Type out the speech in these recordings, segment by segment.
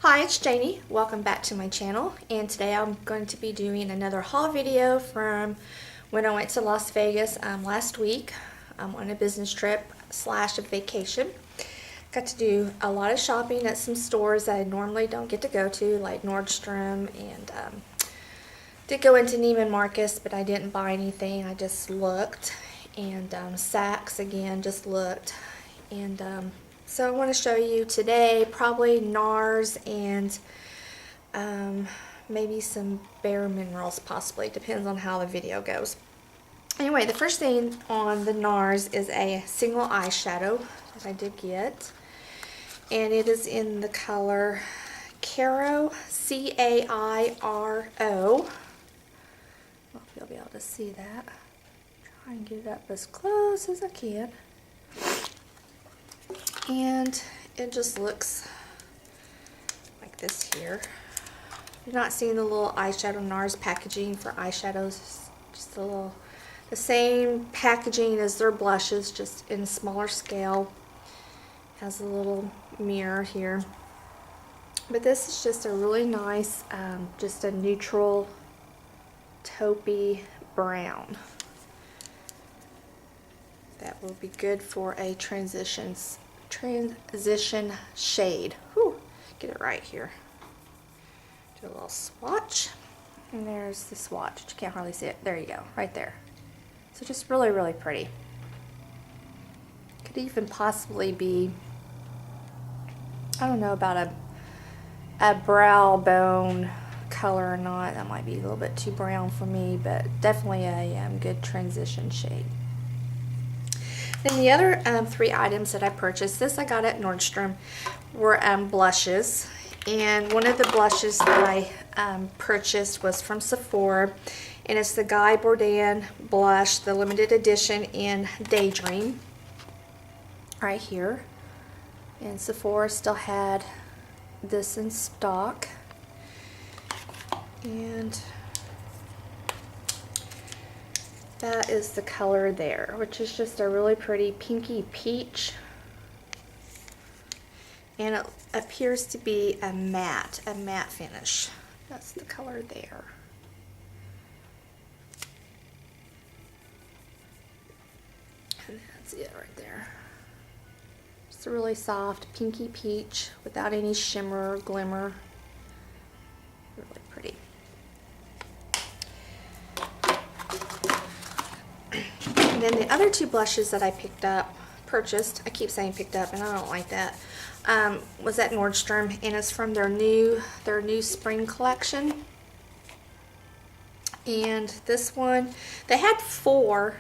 Hi, it's Janie. Welcome back to my channel, and today I'm going to be doing another haul video from when I went to Las Vegas last week on a business trip slash a vacation. Got to do a lot of shopping at some stores that I normally don't get to go to, like Nordstrom, and did go into Neiman Marcus, but I didn't buy anything. I just looked, and Saks again, just looked, and so I want to show you today probably Nars and maybe some Bare Minerals, possibly. Depends on how the video goes. Anyway, the first thing on the Nars is a single eyeshadow that I did get. And it is in the color Cairo, C-A-I-R-O. I don't know if you'll be able to see that. Try and get it up as close as I can. And it just looks like this here. You're not seeing the little eyeshadow Nars packaging for eyeshadows, just the same packaging as their blushes, just in smaller scale. Has a little mirror here. But this is just a really nice, just a neutral taupey brown. That will be good for a transition shade. Whew, get it right here. Do a little swatch, and there's the swatch. You can't hardly see it. There you go, right there. So just really, really pretty. Could even possibly be, I don't know about a brow bone color or not. That might be a little bit too brown for me, but definitely a good transition shade. Then the other three items that I purchased, this I got at Nordstrom, were blushes. And one of the blushes that I purchased was from Sephora, and it's the Guy Bourdin blush, the limited edition in Daydream, right here. And Sephora still had this in stock. And that is the color there, which is just a really pretty pinky peach. And it appears to be a matte finish. That's the color there. And that's it right there. Just a really soft pinky peach without any shimmer or glimmer. Really pretty. And then the other two blushes that I purchased, I keep saying picked up and I don't like that, was at Nordstrom, and it's from their new spring collection. And this one, they had 4,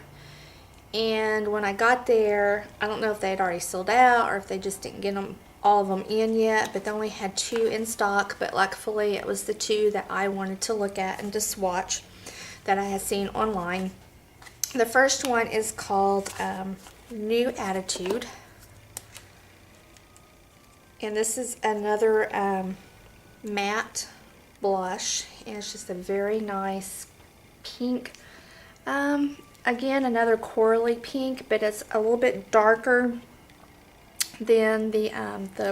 and when I got there, I don't know if they had already sold out or if they just didn't get all of them in yet, but they only had 2 in stock. But luckily it was the 2 that I wanted to look at and to swatch that I had seen online. The first one is called New Attitude, and this is another matte blush, and it's just a very nice pink. Again, another corally pink, but it's a little bit darker than the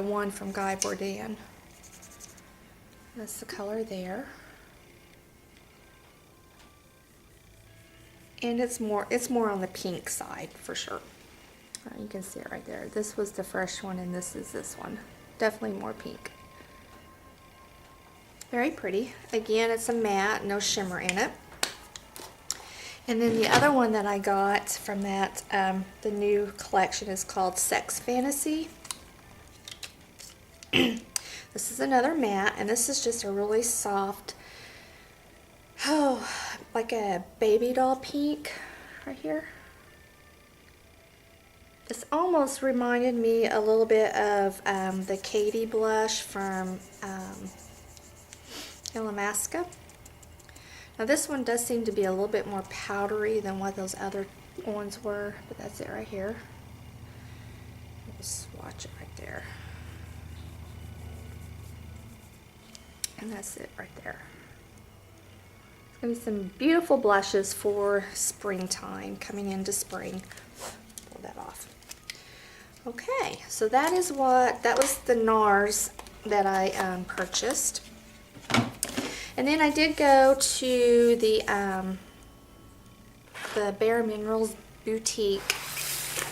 one from Guy Bourdin. That's the color there. And it's more on the pink side for sure. You can see it right there. This was the first one, and this is this one. Definitely more pink. Very pretty. Again, it's a matte, no shimmer in it. And then the other one that I got from that, the new collection, is called Sex Fantasy. This is another matte, and this is just a really soft, like a baby doll pink right here. This almost reminded me a little bit of the Katie blush from Illamasqua. Now this one does seem to be a little bit more powdery than what those other ones were, but that's it right here. We'll swatch it right there. And that's it right there. Going to be some beautiful blushes for springtime, coming into spring. Pull that off. Okay, so that was the Nars that I purchased. And then I did go to the Bare Minerals boutique,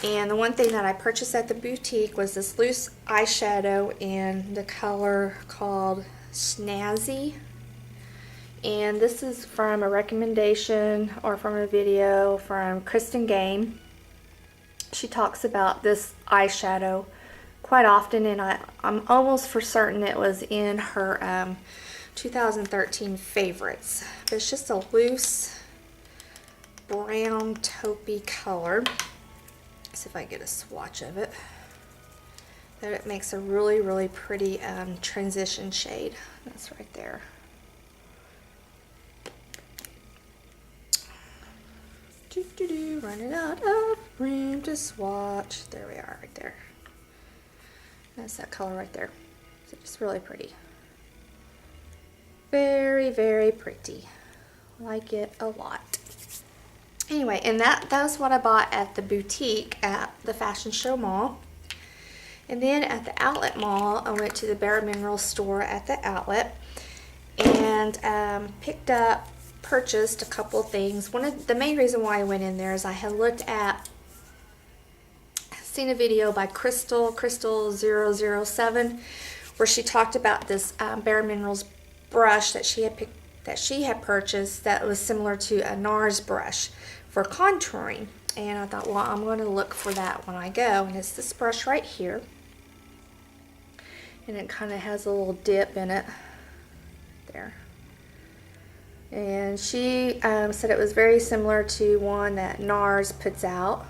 and the one thing that I purchased at the boutique was this loose eyeshadow in the color called Snazzy. And this is from a recommendation or from a video from Kristen Game. She talks about this eyeshadow quite often, and I'm almost for certain it was in her 2013 favorites. But it's just a loose brown taupey color. Let's see if I get a swatch of it. That it makes a really, really pretty transition shade. That's right there. Running out of room to swatch. There we are, right there. That's that color right there. So it's really pretty. Very, very pretty. Like it a lot. Anyway, and that was what I bought at the boutique at the Fashion Show Mall. And then at the outlet mall, I went to the Bare Minerals store at the outlet and purchased a couple things. One of the main reason why I went in there is I had seen a video by Crystal 007, where she talked about this Bare Minerals brush that she had purchased that was similar to a Nars brush for contouring. And I thought, well, I'm going to look for that when I go. And it's this brush right here, and it kind of has a little dip in it there. And she said it was very similar to one that Nars puts out.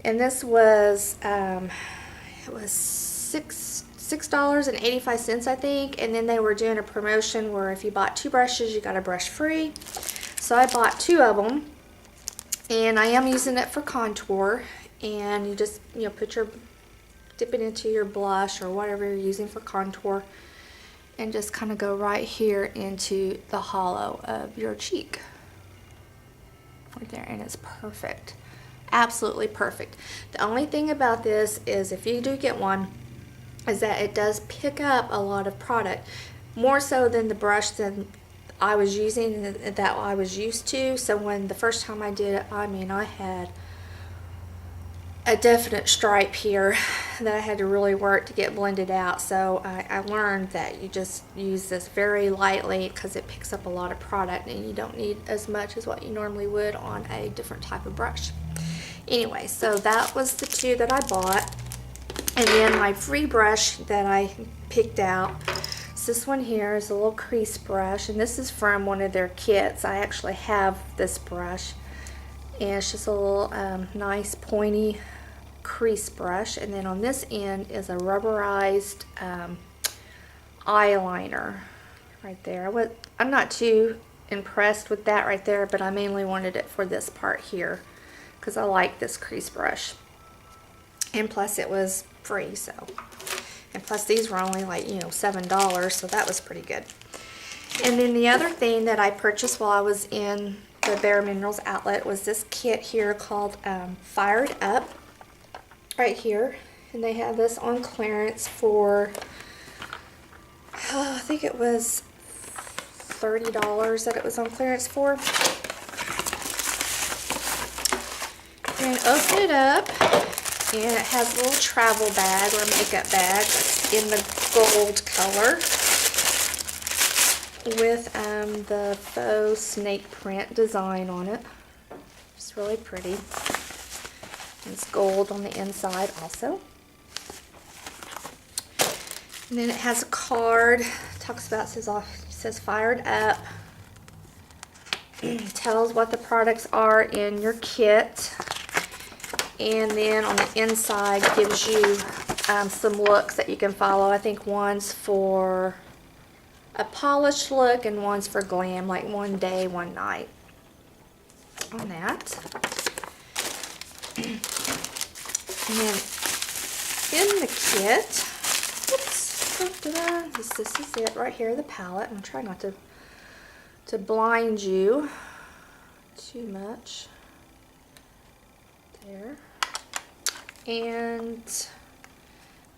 And this was, it was $6.85, I think. And then they were doing a promotion where if you bought 2 brushes, you got a brush free. So I bought 2 of them. And I am using it for contour. And you just, dip it into your blush or whatever you're using for contour. And just kind of go right here into the hollow of your cheek. Right there, and it's perfect. Absolutely perfect. The only thing about this is if you do get one, is that it does pick up a lot of product. More so than the brush that I was using, that I was used to. So when the first time I did it, I mean, I had a definite stripe here that I had to really work to get blended out. So I learned that you just use this very lightly because it picks up a lot of product and you don't need as much as what you normally would on a different type of brush. Anyway, so that was the 2 that I bought. And then my free brush that I picked out, this one here is a little crease brush, and this is from one of their kits. I actually have this brush, and it's just a little nice pointy crease brush. And then on this end is a rubberized eyeliner right there. I'm not too impressed with that right there, but I mainly wanted it for this part here because I like this crease brush, and plus it was free. So, and plus these were only like $7, so that was pretty good. And then the other thing that I purchased while I was in the Bare Minerals outlet was this kit here called Fired Up, right here. And they have this on clearance for, I think it was $30 that it was on clearance for. And open it up, and it has a little travel bag or makeup bag in the gold color with the faux snake print design on it. It's really pretty. It's gold on the inside also. And then it has a card. It talks about, it says Fired Up. Tells what the products are in your kit. And then on the inside gives you some looks that you can follow. I think one's for a polished look and one's for glam, like one day, one night on that. And then in the kit, oops, this is it right here, the palette. I'm trying not to blind you too much. There. And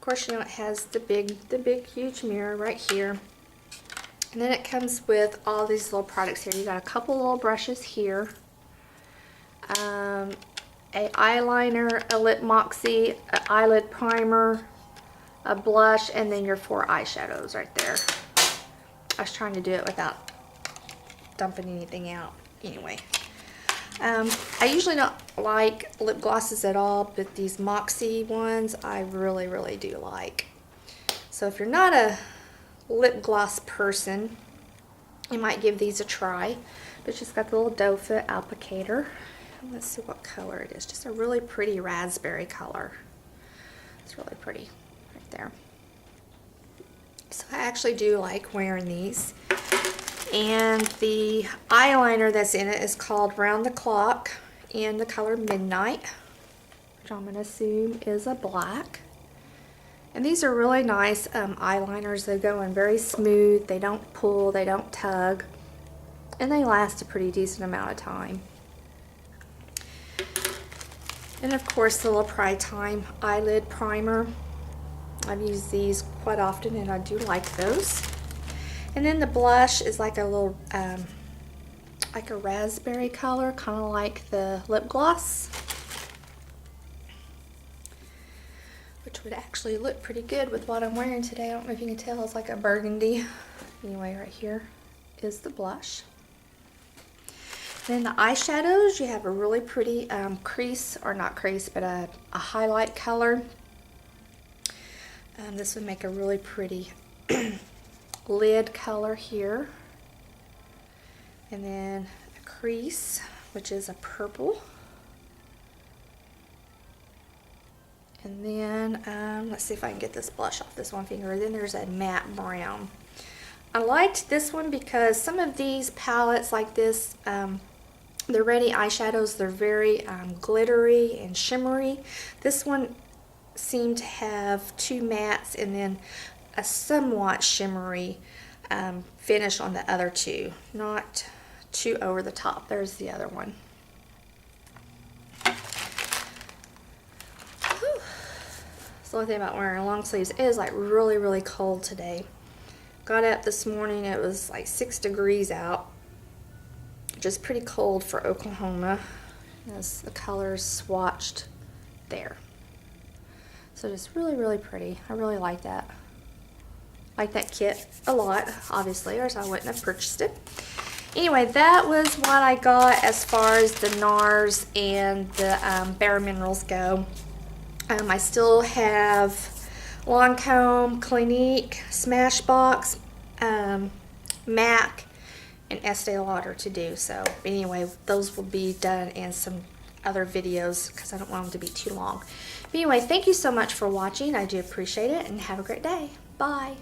Of course, you know, it has the big huge mirror right here. And then it comes with all these little products here. You got a couple little brushes here. A eyeliner, a lip moxie, an eyelid primer, a blush, and then your 4 eyeshadows right there. I was trying to do it without dumping anything out. Anyway, I usually don't like lip glosses at all, but these Moxie ones I really do like. So if you're not a lip gloss person, you might give these a try. But it's just got the little doe foot applicator. Let's see what color it is. Just a really pretty raspberry color. It's really pretty right there. So I actually do like wearing these. And the eyeliner that's in it is called Round the Clock in the color Midnight, which I'm going to assume is a black. And these are really nice eyeliners. They go in very smooth. They don't pull. They don't tug. And they last a pretty decent amount of time. And of course the little Pride Time eyelid primer. I've used these quite often and I do like those. And then the blush is like a little, like a raspberry color, kind of like the lip gloss. Which would actually look pretty good with what I'm wearing today. I don't know if you can tell, it's like a burgundy. Anyway, right here is the blush. Then the eyeshadows, you have a really pretty crease, or not crease, but a highlight color. This would make a really pretty lid color here. And then a crease, which is a purple. And then, let's see if I can get this blush off this one finger. Then there's a matte brown. I liked this one because some of these palettes like this, the Ready eyeshadows, they're very glittery and shimmery. This one seemed to have 2 mattes and then a somewhat shimmery finish on the other 2. Not too over the top. There's the other one. So the only thing about wearing long sleeves, it is like really cold today. Got up this morning, it was like 6 degrees out. Just pretty cold for Oklahoma, as the colors swatched there. So just really pretty. I really like that. Like that kit a lot, obviously, or else I wouldn't have purchased it. Anyway, that was what I got as far as the Nars and the Bare Minerals go. I still have Lancome, Clinique, Smashbox, MAC, and Estee Lauder to do. So anyway, those will be done in some other videos because I don't want them to be too long. But anyway, thank you so much for watching. I do appreciate it, and have a great day. Bye.